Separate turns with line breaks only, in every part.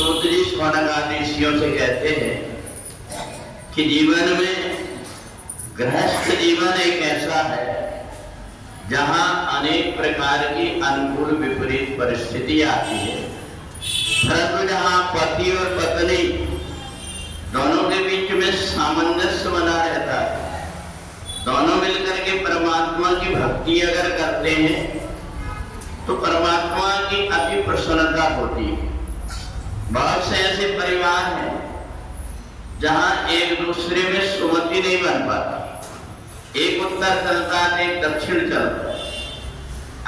सूत जी शौनकादि ऋषियों से कहते हैं कि जीवन में गृहस्थ जीवन एक ऐसा है जहां अनेक प्रकार की अनुकूल विपरीत परिस्थिति आती है, परंतु जहां पति और पत्नी दोनों के बीच में सामंजस्य बना रहता है, दोनों मिलकर के परमात्मा की भक्ति अगर करते हैं तो परमात्मा की अति प्रसन्नता होती है। बहुत से ऐसे परिवार हैं जहां एक दूसरे में सुमति नहीं बन पाती, एक उत्तर चलता है एक दक्षिण चलता है।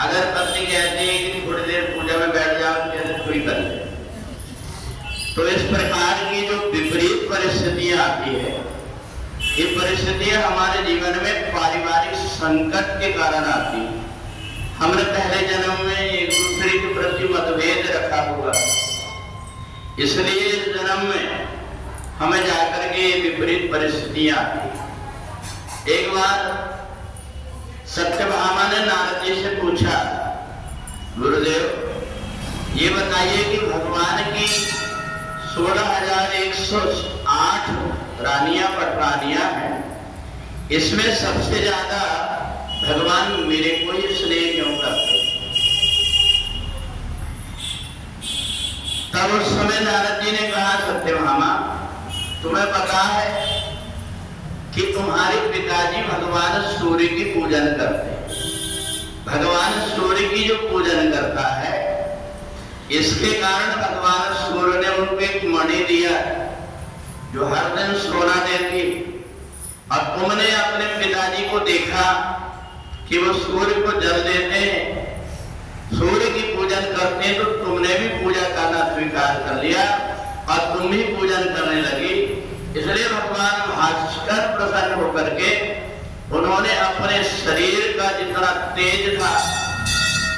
अगर पत्नी कहती है कि थोड़ी देर पूजा में बैठ जाओ, कैसे कोई कर ले, तो इस प्रकार की जो विपरीत परिस्थितियां आती है, ये परिस्थितियां हमारे जीवन में पारिवारिक संकट के कारण आती है। हमने पहले जन्म में एक दूसरे के प्रति मतभेद रखा हुआ, इसलिए इस जन्म में हमें जाकर के विपरीत परिस्थितियां आती है। एक बार सत्यभामा ने नारद जी से पूछा, गुरुदेव ये बताइए कि भगवान की 16,108 रानियां पटरानियां हैं, इसमें सबसे ज्यादा भगवान मेरे को ही स्नेह क्यों करते? तब उस समय नारद जी ने कहा, सत्यभामा तुम्हें पता है कि तुम्हारे पिताजी भगवान सूर्य की पूजन करते हैं। भगवान सूर्य की जो पूजन करता है, इसके कारण भगवान सूर्य ने उनको एक मणि दिया जो हर दिन सोना देती। और तुमने अपने पिताजी को देखा कि वो सूर्य को जल देते हैं, सूर्य की पूजन करते हैं, तो तुमने भी पूजा करना स्वीकार कर लिया और तुम भी पूजन करने लगी। इसलिए भगवान भास्कर प्रसन्न होकर के उन्होंने अपने शरीर का जितना तेज था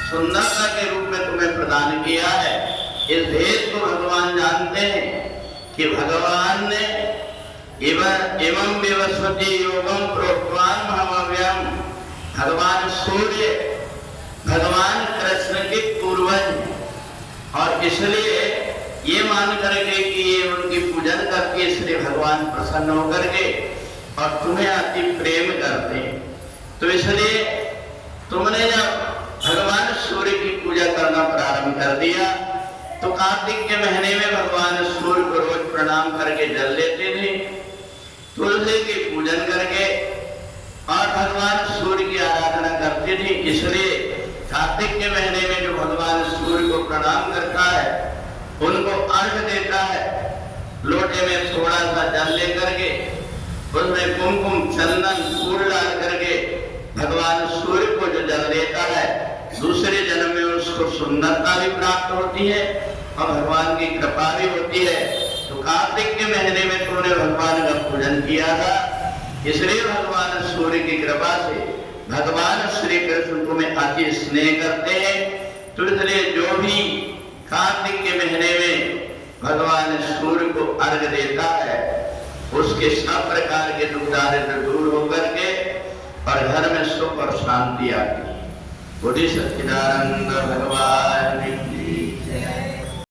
सुंदरता के रूप में तुम्हें प्रदान किया है। इस भेद को भगवान जानते हैं कि भगवान ने एवं विवस्वती योगम प्रोक्तवान महाव्यम, भगवान सूर्य भगवान कृष्ण के पूर्वज, और इसलिए ये मान करके कि ये उनकी पूजन करके इसलिए भगवान प्रसन्न होकर के और तुम्हें अति प्रेम करते हैं। तो इसलिए तुमने जब भगवान सूर्य की पूजा करना प्रारंभ कर दिया तो कार्तिक के महीने में भगवान सूर्य को रोज प्रणाम करके जल लेते थे, तुलसी की पूजन करके और भगवान सूर्य की आराधना करते थे। इसलिए कार्तिक के महीने में जो भगवान सूर्य को प्रणाम करता है उनको अर्घ देता है, लोटे में थोड़ा सा जल लेकर के उसमें कुमकुम चंदन फूल डाल करके भगवान सूर्य को जो जल देता है, दूसरे जन्म में उसको सुंदरता भी प्राप्त होती है और भगवान की कृपा भी होती है। तो कार्तिक के महीने में तुमने भगवान का पूजन किया था, इसलिए भगवान सूर्य की कृपा से भगवान श्री कृष्ण तुम्हें अति स्नेह करते हैं। तो इसलिए जो भी कार्तिक के महीने में भगवान सूर्य को अर्घ देता है, उसके सब प्रकार के दुख दारिद्र दूर होकर के और घर में सुख और शांति आती है। बोले सच्चिदानंद भगवान